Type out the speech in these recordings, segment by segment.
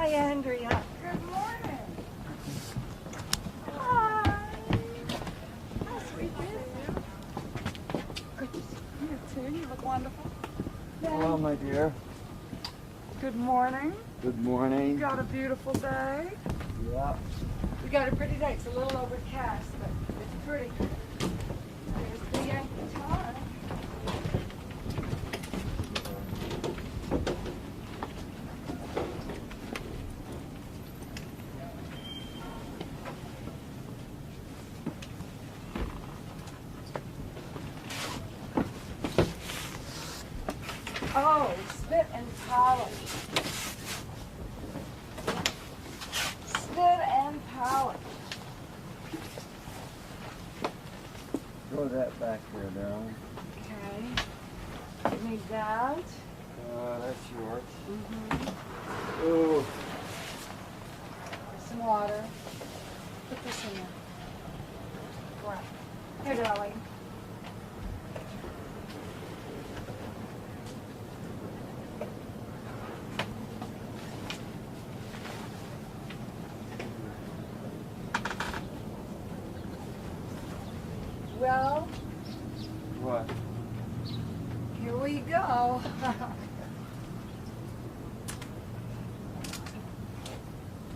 Hi, Andrea. Good morning. Hi. How sweet is it? Good to see you too. You look wonderful. Hello, my dear. Good morning. Good morning. You got a beautiful day. Yeah. We got a pretty day. It's a little overcast, but it's pretty. There's the Yankee tar. Oh, spit and polish. Spit and polish. Throw that back there, darling. Okay. You need that. That's yours. Mm-hmm. Oh. There's some water. Put this in there. Right. Here, darling. Well, What? here we go.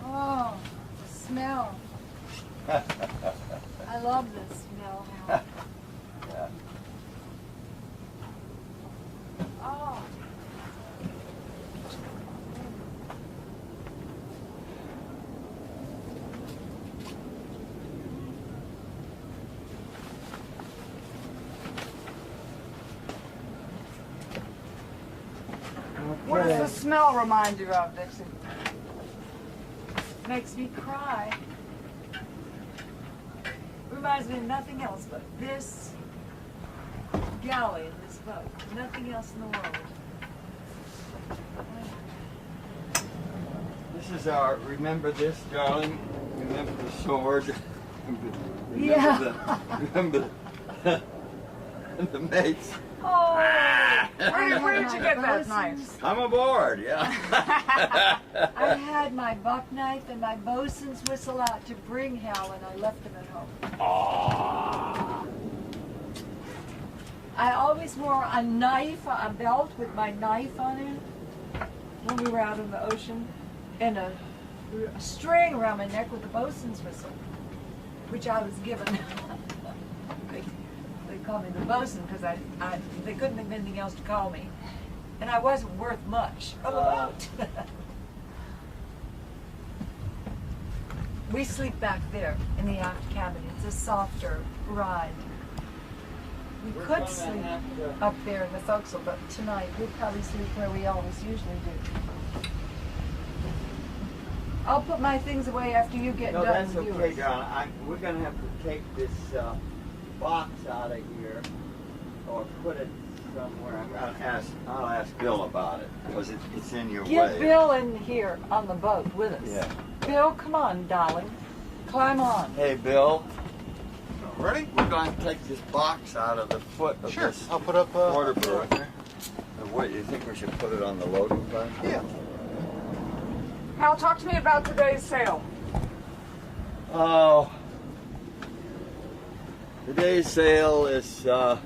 Oh, the smell. I love this smell. Hal. Yeah. Oh. What does the smell remind you of, Dixie? Makes me cry. Reminds me of nothing else but this galley in this boat. Nothing else in the world. This is our, remember this, darling? Remember the sword? Yeah. Remember the mates? Oh, Where did you get that knife? I'm aboard, yeah. I had my buck knife and my bosun's whistle out to bring Hal, and I left them at home. Aww. I always wore a knife, a belt with my knife on it when we were out in the ocean, and a string around my neck with a bosun's whistle, which I was given. They called me the bosun because they couldn't think of anything else to call me, and I wasn't worth much on the boat. We sleep back there in the aft cabin. It's a softer ride. We could sleep up there in the forecastle, but tonight we'll probably sleep where we always usually do. I'll put my things away after you get No, done that's with okay, yours. darling. We're going to have to take this box out of here or put it somewhere. I'll ask Bill about it because it's in your Get way. Bill in here on the boat with us. Yeah. Bill, come on, darling. Climb on. Hey, Bill. Ready? We're going to take this box out of the foot of Sure. this I'll put up water boat. What, you think we should put it on the loading platform? Yeah. Hal, talk to me about today's sale. Oh, today's sale is a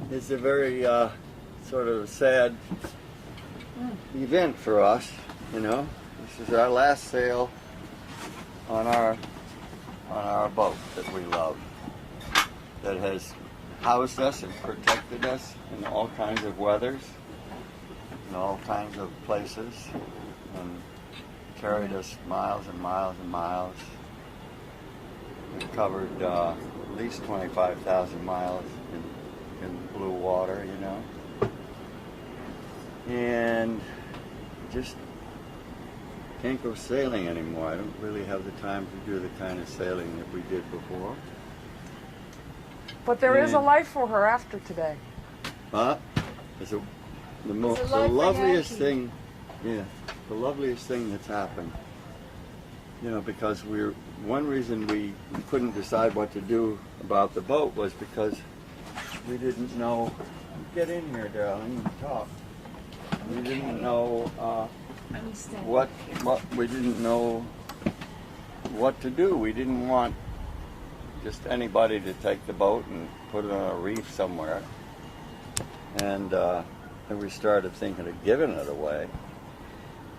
very sort of sad event for us. You know, this is our last sale on our boat that we love, that has housed us and protected us in all kinds of weathers, in all kinds of places, and carried us miles and miles and miles. We've covered at least 25,000 miles in blue water, you know. And just can't go sailing anymore. I don't really have the time to do the kind of sailing that we did before. But there is a life for her after today. But it's the It's a life for loveliest Yankee. thing, yeah, the loveliest thing that's happened. You know, because one reason we couldn't decide what to do about the boat was because we didn't know. Get in here, darling, and talk. We didn't know understand. what we didn't know what to do. We didn't want just anybody to take the boat and put it on a reef somewhere. And then we started thinking of giving it away.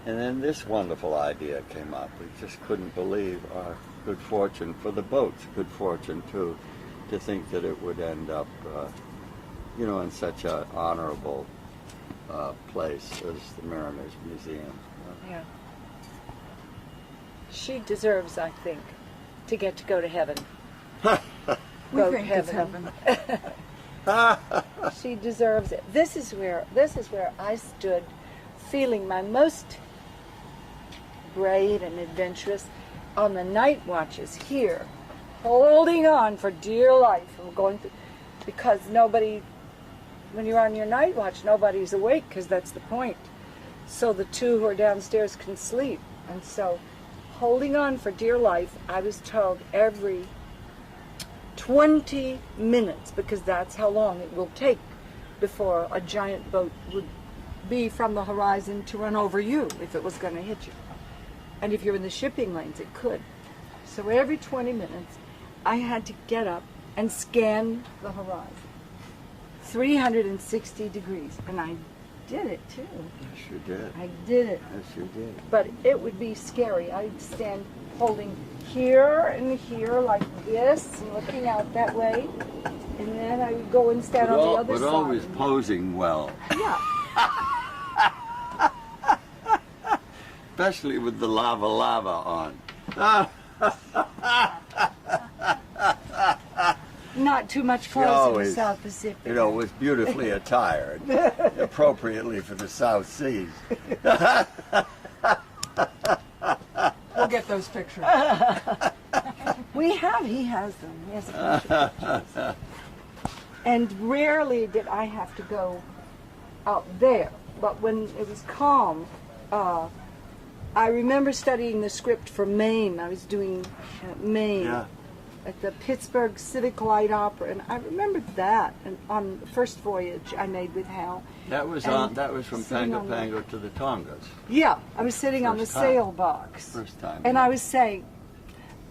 And then this wonderful idea came up. We just couldn't believe our good fortune for the boat's good fortune too, to think that it would end up, in such an honorable place as the Mariners Museum. Yeah. She deserves, I think, to get to go to heaven. We Boat think it's heaven. She deserves it. This is where I stood, feeling my most brave and adventurous on the night watches here, holding on for dear life and going through, because nobody, when you're on your night watch, nobody's awake, because that's the point. So the two who are downstairs can sleep. And so, holding on for dear life, I was told every 20 minutes, because that's how long it will take before a giant boat would be from the horizon to run over you if it was going to hit you. And if you're in the shipping lanes, it could. So every 20 minutes, I had to get up and scan the horizon. 360 degrees. And I did it, too. Yes, you did. I did it. Yes, you did. But it would be scary. I'd stand holding here and here like this and looking out that way. And then I would go and stand on the other side. But always posing well. Yeah. Especially with the lava on. Not too much close to the South Pacific. Was beautifully attired, appropriately for the South Seas. We'll get those pictures. He has them. He has a bunch of pictures. And rarely did I have to go out there. But when it was calm, I remember studying the script for Maine. I was doing Maine at the Pittsburgh Civic Light Opera, and I remembered that. And on the first voyage I made with Hal. That was from Pango Pango to the Tongas. Yeah, I was sitting on the sail box. First time. And I was saying,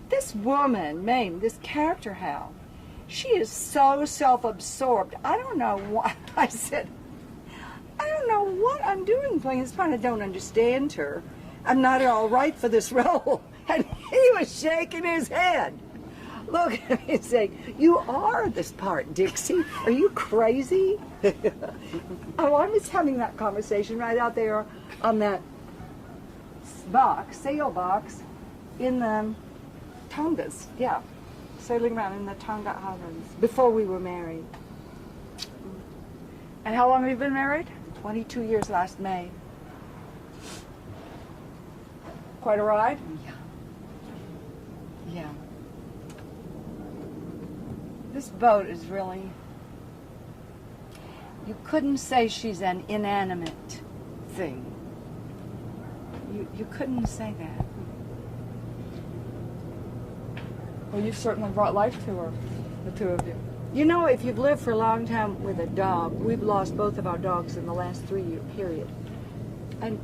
this woman, Mame, this character, Hal, she is so self-absorbed. I don't know what, I said, I don't know what I'm doing playing this part. I don't understand her. I'm not at all right for this role. And he was shaking his head. Look at me saying, you are this part, Dixie. Are you crazy? Oh, I was having that conversation right out there on that sail box, in the Tongas. Yeah, sailing around in the Tonga Islands before we were married. And how long have you been married? 22 years last May. Quite a ride? Yeah. Yeah. This boat is really, you couldn't say she's an inanimate thing. You couldn't say that. Well, you've certainly brought life to her, the two of you. You know, if you've lived for a long time with a dog, we've lost both of our dogs in the last 3-year period. And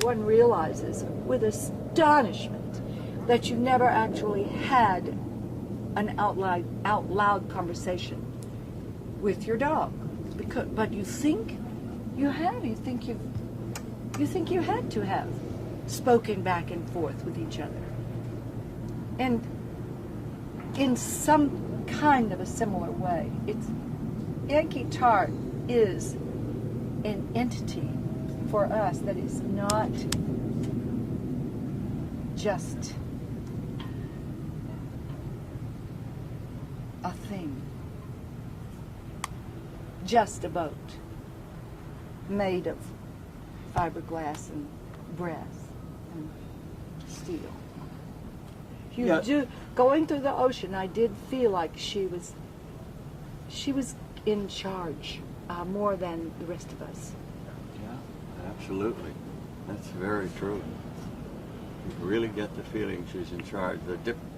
one realizes with astonishment that you never actually had an out loud conversation with your dog. But you think you have. You think you had to have spoken back and forth with each other. And in some kind of a similar way, Yankee Tart is an entity for us that is not just a thing, just a boat made of fiberglass and brass and steel. Going through the ocean, I did feel like she was in charge more than the rest of us. Yeah, absolutely. That's very true. You really get the feeling she's in charge.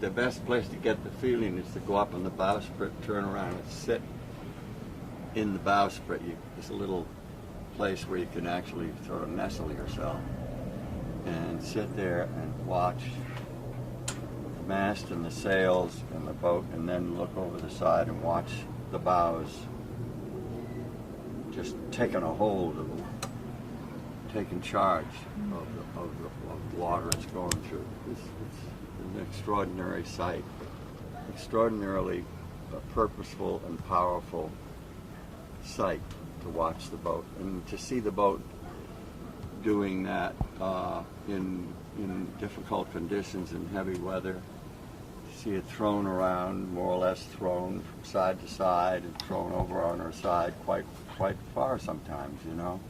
The best place to get the feeling is to go up on the bowsprit, turn around and sit in the bowsprit. It's a little place where you can actually sort of nestle yourself. and sit there and watch the mast and the sails and the boat, and then look over the side and watch the bows just taking a hold of, taking charge of the water it's going through. It's an extraordinary sight, extraordinarily purposeful and powerful sight to watch the boat, and to see the boat doing that in difficult conditions, in heavy weather. See it thrown around, more or less thrown from side to side, and thrown over on her side quite far sometimes, you know,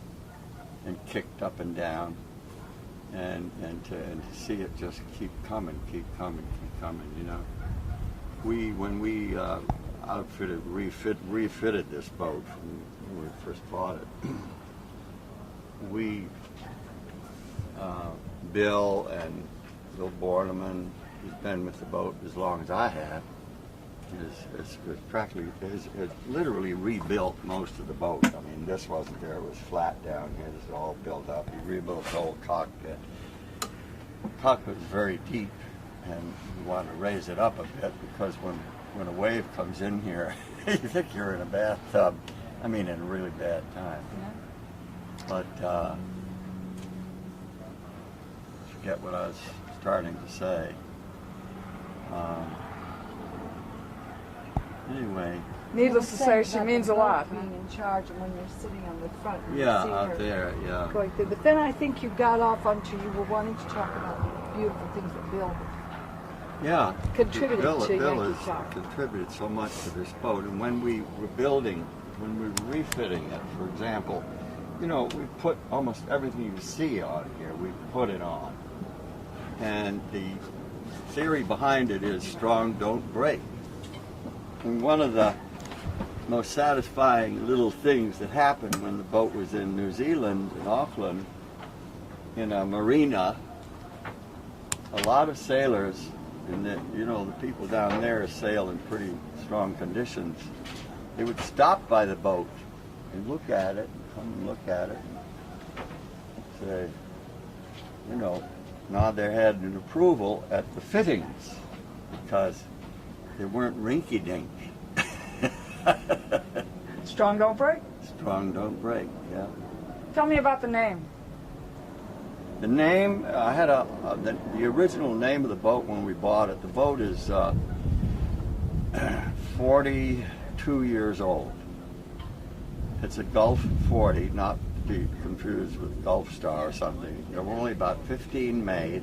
and kicked up and down, and to see it just keep coming, you know. When we refitted this boat when we first bought it, Bill and Bill Borneman, who's been with the boat as long as I have, has literally rebuilt most of the boat. I mean, this wasn't there; it was flat down here. This is all built up. He rebuilt the whole cockpit. The cockpit was very deep, and we wanted to raise it up a bit because when a wave comes in here, you think you're in a bathtub. I mean, in a really bad time. Yeah. But forget what I was starting to say. Anyway. Needless to say, she means a lot. Being in charge, and when you're sitting on the front, you Yeah, see out her there, yeah. going through. But then I think you got off onto, you were wanting to talk about the beautiful things that Bill Yeah. contributed Bill to Yankee has Talk. contributed so much to this boat, and when we were building, when we were refitting it, for example, you know, we put almost everything you see on here, we put it on. And the theory behind it is strong, don't break. And one of the most satisfying little things that happened when the boat was in New Zealand, in Auckland, in a marina, a lot of sailors, and the people down there sail in pretty strong conditions, they would stop by the boat and look at it, come and look at it, and say, nod their head in approval at the fittings, because they weren't rinky-dink. Strong don't break? Strong don't break, yeah. Tell me about the name. The name, I had the original name of the boat when we bought it. The boat is 42 years old. It's a Gulf 40, not to be confused with Gulf Star or something. There were only about 15 made.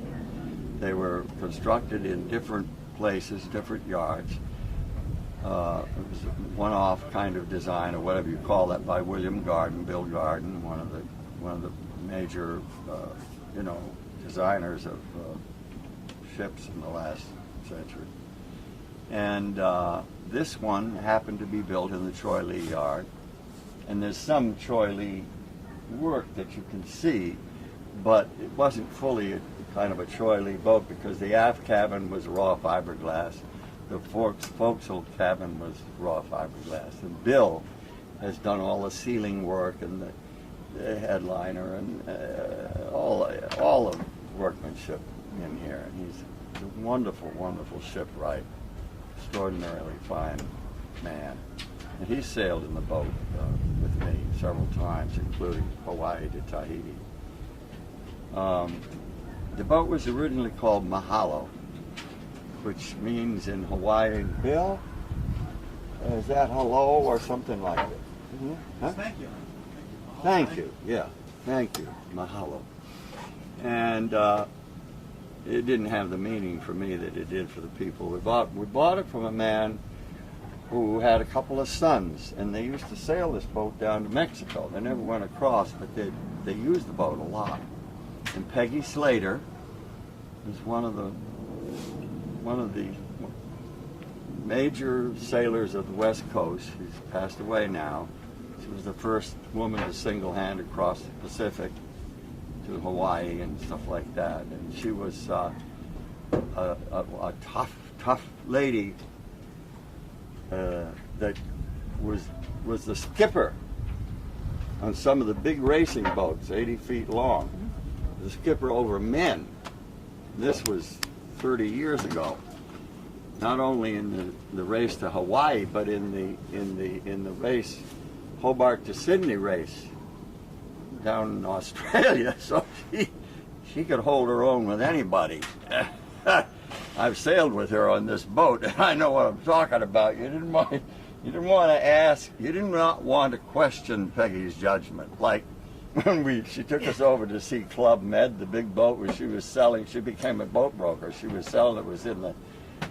They were constructed in different places, different yards. It was a one-off kind of design, or whatever you call that, by William Garden, Bill Garden, one of the major, designers of ships in the last century. And this one happened to be built in the Choi Lee yard. And there's some Choi Lee work that you can see, but it wasn't fully kind of a Choi Lee boat, because the aft cabin was raw fiberglass. The forecastle cabin was raw fiberglass. And Bill has done all the ceiling work and the headliner and all the workmanship in here. And he's a wonderful, wonderful shipwright, extraordinarily fine man. And he sailed in the boat with me several times, including Hawaii to Tahiti. The boat was originally called Mahalo, which means in Hawaiian, Bill, is that hello or something like that? Mm-hmm. Huh? Thank you. Thank you, yeah, thank you, mahalo. And it didn't have the meaning for me that it did for the people. We bought it from a man who had a couple of sons, and they used to sail this boat down to Mexico. They never went across, but they used the boat a lot. And Peggy Slater was one of the major sailors of the West Coast. She's passed away now. She was the first woman to single-hand across the Pacific to Hawaii and stuff like that. And she was a tough lady that was the skipper on some of the big racing boats, 80 feet long. the skipper over men. This was 30 years ago. Not only in the race to Hawaii, but in the race Hobart to Sydney race down in Australia. So she could hold her own with anybody. I've sailed with her on this boat, and I know what I'm talking about. You didn't want to ask. You did not want to question Peggy's judgment. Like when she took us over to see Club Med, the big boat where she was selling. She became a boat broker. She was selling. It was in the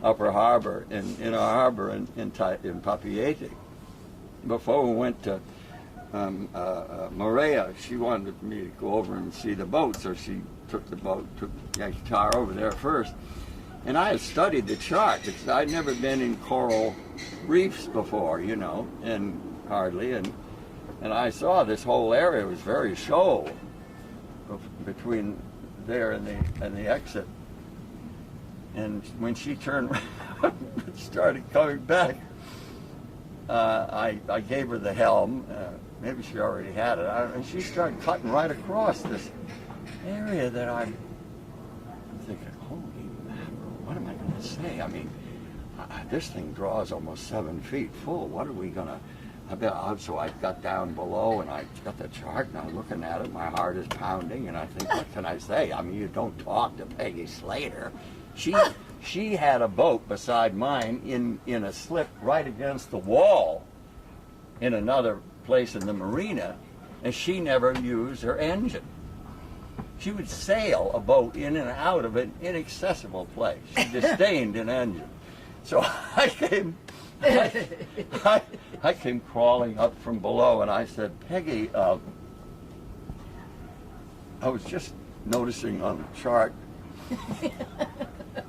upper harbor, in our harbor in Papeete. Before we went to Moorea, she wanted me to go over and see the boat, so she took Yankee Tar over there first. And I had studied the chart because I'd never been in coral reefs before, you know, and hardly, and I saw this whole area was very shoal between there and the exit. And when she turned around and started coming back, I gave her the helm. Maybe she already had it. And she started cutting right across this area that I'm thinking, holy mackerel, what am I going to say? I mean, this thing draws almost 7 feet full. What are we going to... So I got down below and I got the chart and I'm looking at it. My heart is pounding and I think, what can I say? I mean, you don't talk to Peggy Slater. She had a boat beside mine in a slip right against the wall in another place in the marina, and she never used her engine. She would sail a boat in and out of an inaccessible place. She disdained an engine. So I came crawling up from below and I said, Peggy, I was just noticing on the chart.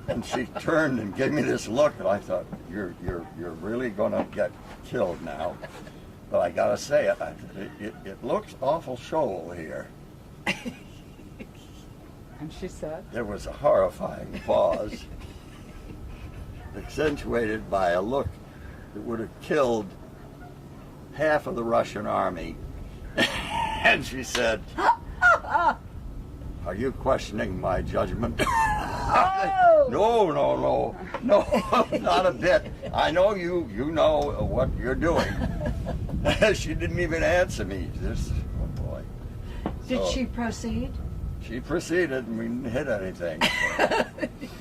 And she turned and gave me this look, and I thought, you're really gonna get killed now. But I gotta say it looks awful shoal here. And she said? There was a horrifying pause, accentuated by a look that would have killed half of the Russian army. And she said, are you questioning my judgment? Oh! No, not a bit. I know you know what you're doing. She didn't even answer me. Oh boy. Did she proceed? She proceeded, and we didn't hit anything.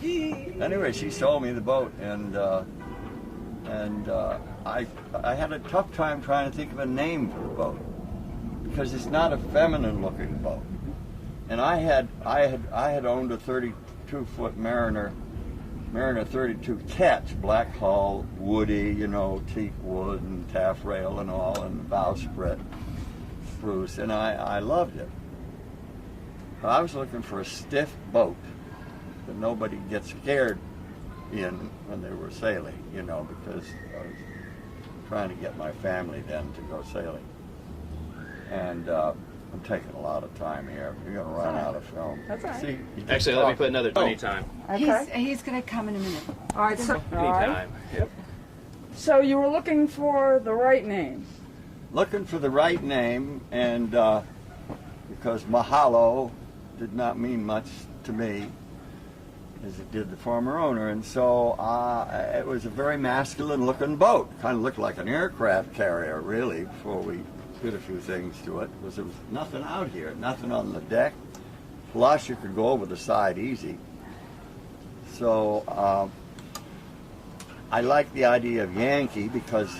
So. Anyway, she sold me the boat, and I had a tough time trying to think of a name for the boat because it's not a feminine-looking boat. And I had owned a 32-foot Mariner 32 Catch, black hull, woody, you know, teak wood and taffrail and all, and bowsprit spruce, and I loved it. But I was looking for a stiff boat that nobody gets scared in when they were sailing, you know, because I was trying to get my family then to go sailing. And I'm taking a lot of time here. You're going to run out of film. That's all right. See, Actually, let me put another anytime. Okay. He's going to come in a minute. All right. So, all right. Anytime. Yep. So you were looking for the right name. Looking for the right name, and because Mahalo did not mean much to me as it did the former owner, and so it was a very masculine looking boat. Kind of looked like an aircraft carrier, really, before we did a few things to it. There was nothing out here, nothing on the deck. Plus, you could go over the side easy. So I like the idea of Yankee because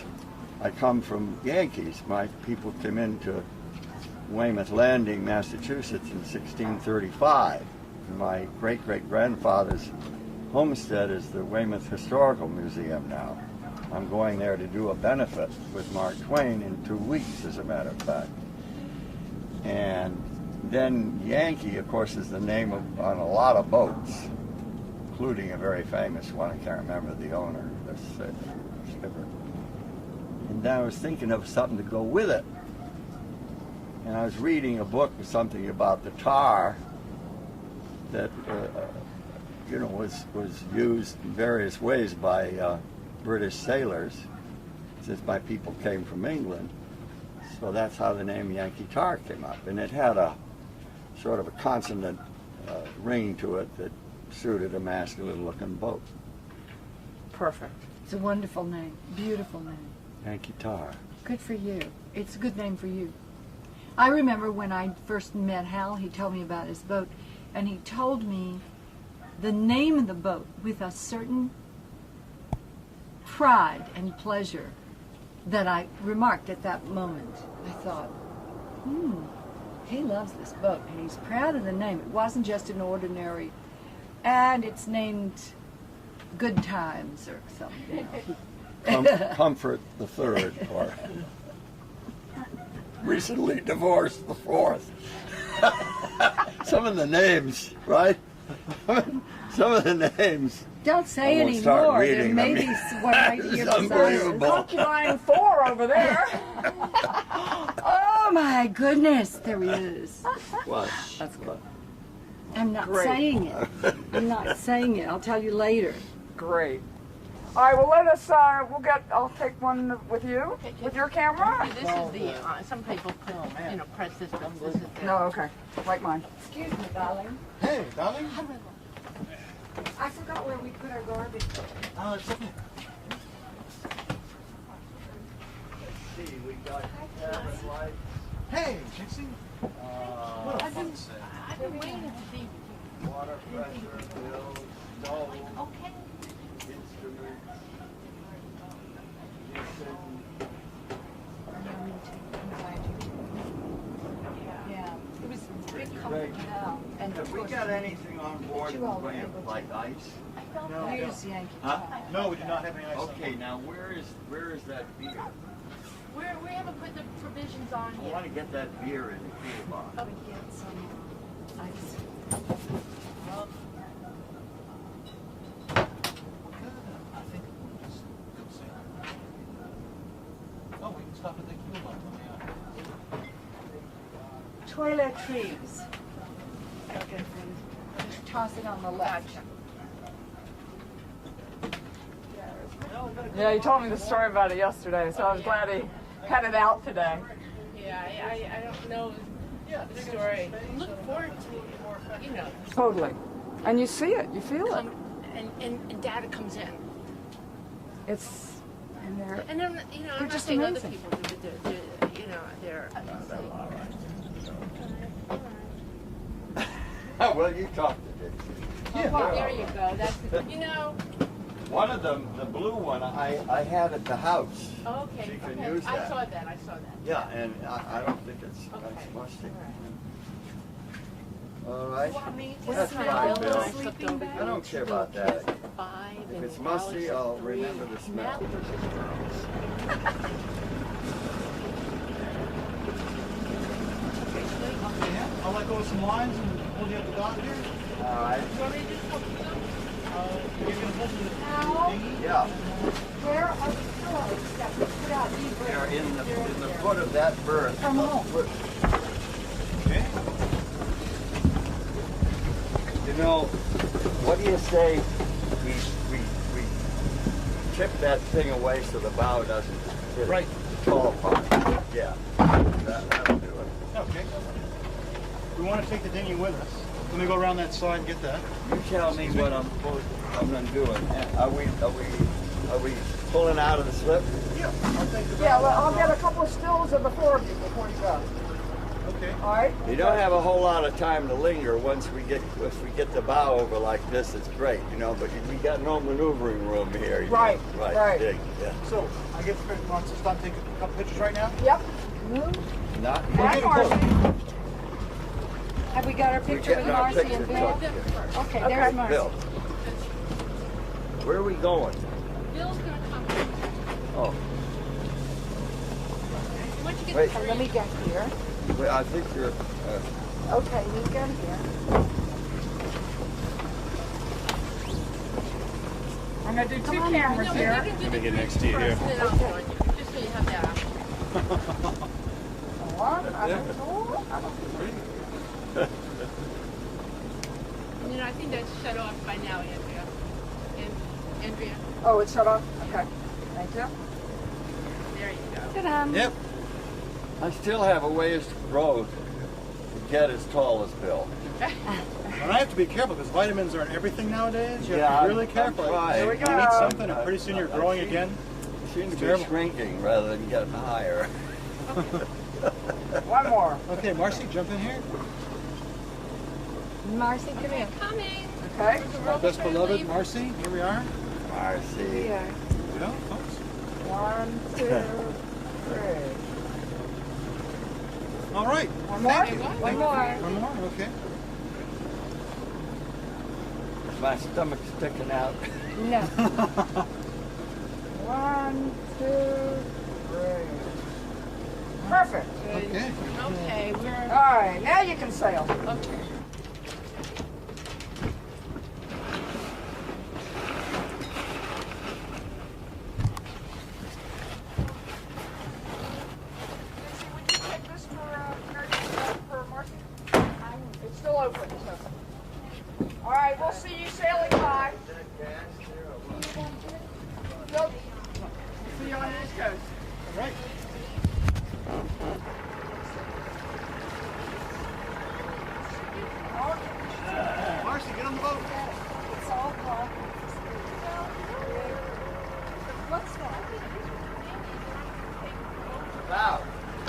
I come from Yankees. My people came into Weymouth Landing, Massachusetts in 1635. My great-great-grandfather's homestead is the Weymouth Historical Museum now. I'm going there to do a benefit with Mark Twain in 2 weeks, as a matter of fact. And then Yankee, of course, is the name on a lot of boats, including a very famous one. I can't remember the owner, the skipper. And then I was thinking of something to go with it. And I was reading a book with something about the tar that you know, was used in various ways by British sailors, since my people came from England. So that's how the name Yankee Tar came up. And it had a sort of a consonant ring to it that suited a masculine-looking boat. Perfect. It's a wonderful name, beautiful name. Yankee Tar. Good for you. It's a good name for you. I remember when I first met Hal, he told me about his boat, and he told me the name of the boat with a certain pride and pleasure that I remarked at that moment. I thought, he loves this boat, and he's proud of the name. It wasn't just an ordinary, and it's named Good Times or something. Comfort the third, or recently divorced the fourth. Some of the names, right? Some of the names. Don't say I won't start anymore. There reading. may I be mean, one right here it's beside us. unbelievable. Concubine 4 over there. Oh my goodness, there he is. What? That's good. I'm not Great. saying it. I'm not saying it. I'll tell you later. Great. All right, well, let us, I'll take one with you, with your camera. This is the, some people put, press this, but this is the. No, okay, like mine. Excuse me, darling. Hey, darling. I forgot where we put our garbage. Oh, it's okay. Let's see, we got cabin lights. Hey, Dixie. What a fun set. I've been waiting to see. Water pressure, bills, stove, Okay. instruments, Yeah, it was very Great. comfortable. And Have of we course, got anything on board in you all the way were of able like ice? I felt No. here's Yankee. Huh? No, we do not have any ice. Okay, now where is that beer? we haven't put the provisions on I yet. want to get that beer in the cool box. Oh, we get some ice. I think we'll just go sail. Oh, we can stop at the Q line on the Toiletries. Okay, just toss it on the left. Yeah, you told me the story about it yesterday, so I was glad he had it out today. Yeah, I don't know the story. Look forward to, Totally. And you see it, you feel it. come, and data comes in. It's in there. And then, They're I'm not just saying other amazing. people do, but they're. Well, you talked to Dixie. There you go. That's, One of them, the blue one, I had at the house. okay. She can Okay. use I that. saw that. Yeah, and I don't think it's Okay. musty. All All right. Was That's it fine, my Bill. old sleeping bag? I don't care about that. Five. If and it's musty, Alex I'll at 3. remember the smell. Yeah, I'll let go of some lines and hold you up the dock here. All right. You want me to just put them? You're gonna hold the Al, dinghy. Yeah, where are the pillows that we put out? These they're in the foot of that berth. Come home. Okay. You know, what do you say we tip that thing away so the bow doesn't hit Right. the tall part? Yeah, that'll do it. Okay. We want to take the dinghy with us. Let me go around that side and get that. You tell me what I'm gonna do. Are we pulling out of the slip? Yeah, I'll take the Yeah, well, I'll get a couple of stills of the 4 of you before you go. Okay. All right? You don't have a whole lot of time to linger once we get the bow over like this. It's great, but we got no maneuvering room here. Right, right. Dig, yeah. So, I get the wants to stop taking a couple pictures right now? Yep. Not And getting close. Marcy. Have we got our We're picture getting with our Marcy picture and Bill? took. Okay, there's Marcy. Bill, where are we going? Bill's gonna come. Oh, Once you get Wait. the Let me get here. wait, I think you're. Okay, you get here. I'm going to do 2 cameras No, here. but you can do the get next to you first, here. and then I'll join you, just so you have that. One, I don't know. I think that's shut off by now, Andrea. Andrea, Oh, it's shut off? Okay. Thank you. there you go. Ta-da. Yep. I still have a ways to grow to get as tall as Bill. And I have to be careful because vitamins are in everything nowadays. You have Yeah, to be really I'm careful. trying. You Here we eat go. something and pretty soon you're growing again. You seem to be Terrible. shrinking rather than getting higher. One more. Okay, Marcy, jump in here. Marcy, come here. Coming. Okay. My best beloved Marcy, here we are. Marcy. Yeah. Go, folks. 1, 2, 3. All right. One more? Thank you. One more. One more, okay. My stomach's sticking out. No. 1, 2, 3. Perfect. Okay. Okay, All we're right, now you can sail. okay. Would you take this for Marcy? It's still open. So. All right, we'll see you sailing by. Nope. See you on the East Coast. All right. Marcy, get on the boat. It's all gone. What's that? Bow.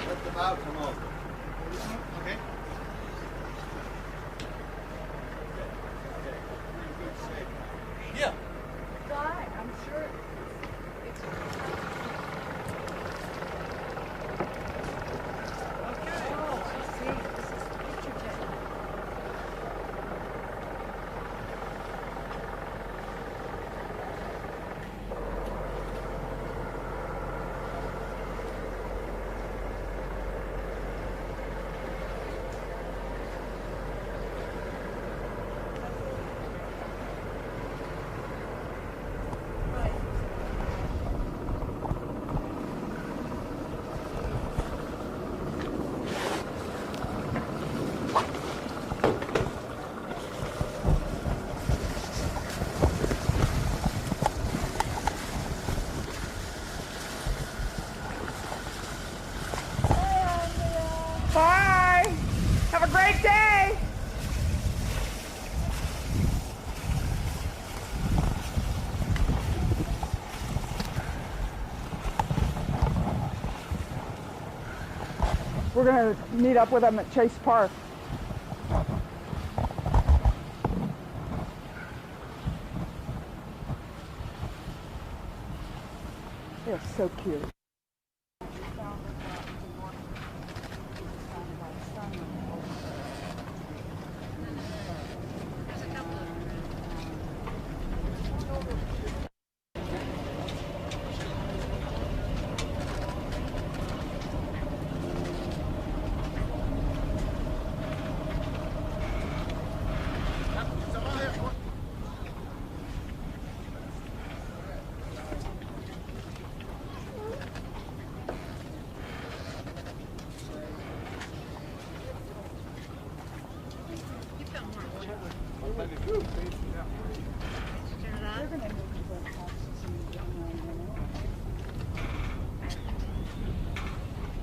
Let the bow come over. Okay. Yeah. Fine, I'm sure. Bye. Have a great day. We're going to meet up with them at Chase Park. They're so cute.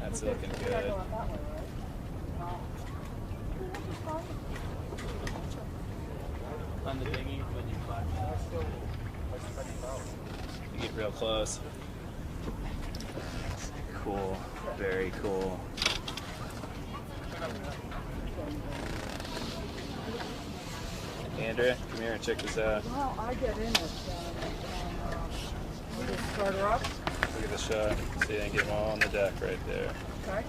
That's looking good. On the dinghy, when you climb, you get real close. Cool, very cool. Andrea, come here and check this out. Well, I get in it. We just start her up. Look at the shot. See, I can get them all on the deck right there. Okay.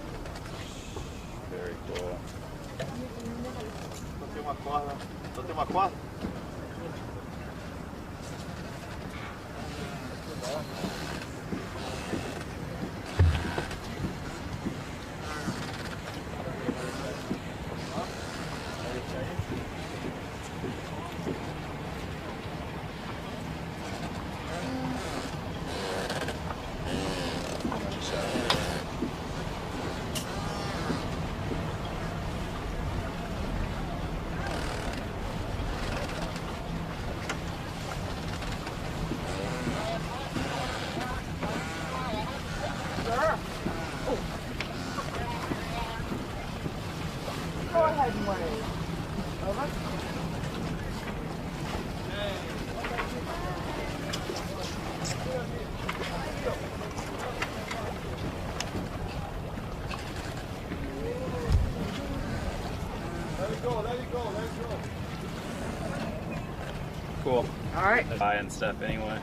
Very cool. Só tem uma quadra. All right. Buying stuff anyway.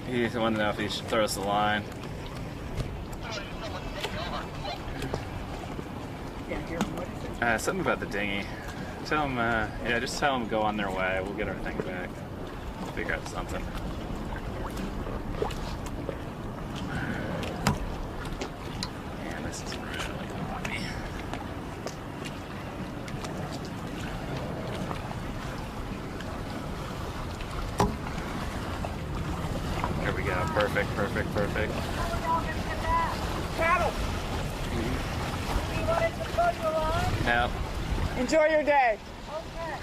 He wanted to know if he should throw us the line. Can't hear him. What is it? Something about the dinghy. Tell him, yeah, just tell him to go on their way. We'll get our thing back. We'll figure out something. Man, this is really hobby. There we go. Perfect, perfect, perfect. Cattle. You wanted to throw your line? Now, Enjoy your day. Okay.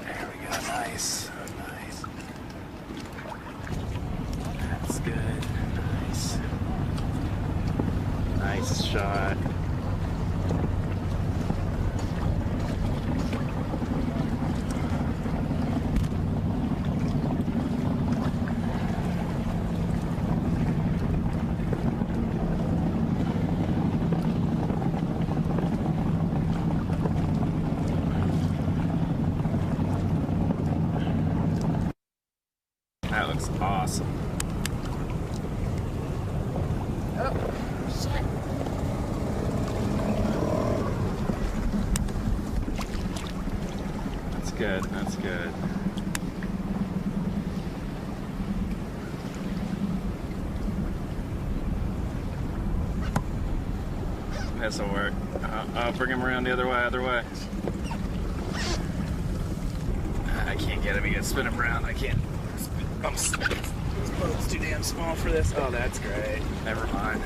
there we go. Nice. Oh, nice. That's good. Nice. Nice shot. That looks awesome. That's good. That's good. This'll work. I'll bring him around the other way, other way. I can't get him. You can spin him around. I can't. This boat's too damn small for this. Oh, that's great. Never mind.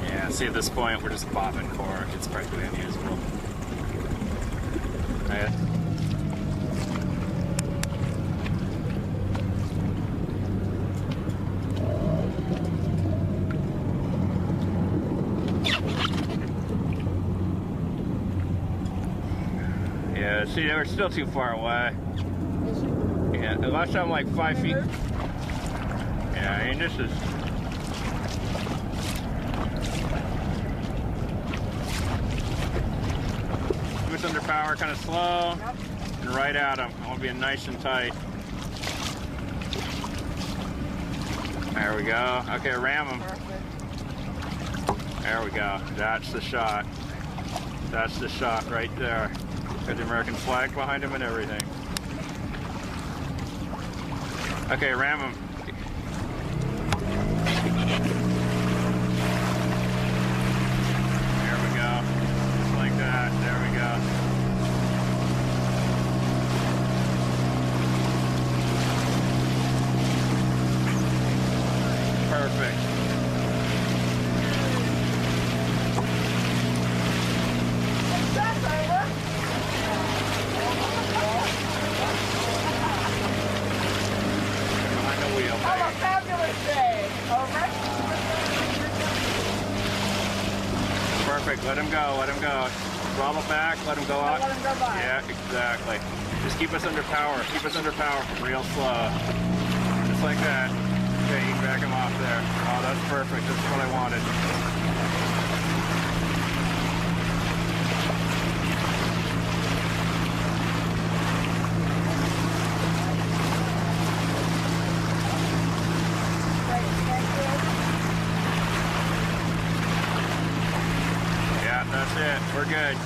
Yeah, see, at this point, we're just bobbing cork. It's practically unusable. Yeah. Yeah, see, we're still too far away. Yeah, last time like 5 feet. Yeah, I mean, this is. Keep us under power, kind of slow, and right at them. I want to be nice and tight. There we go. Okay, ram them. There we go. That's the shot. That's the shot right there. Got the American flag behind him and everything. Okay, ram him. There we go. Just like that. There we go. Perfect. Behind the wheel, Have a baby. fabulous day. Over. Perfect. Let him go. Let him go. Throttle back. Let him go out. Let him go by. Yeah, exactly. Just keep us under power. Keep us under power. Real slow. Just like that. Okay, you can back him off there. Oh, that's perfect. That's what I wanted. Yeah, that's it. We're good.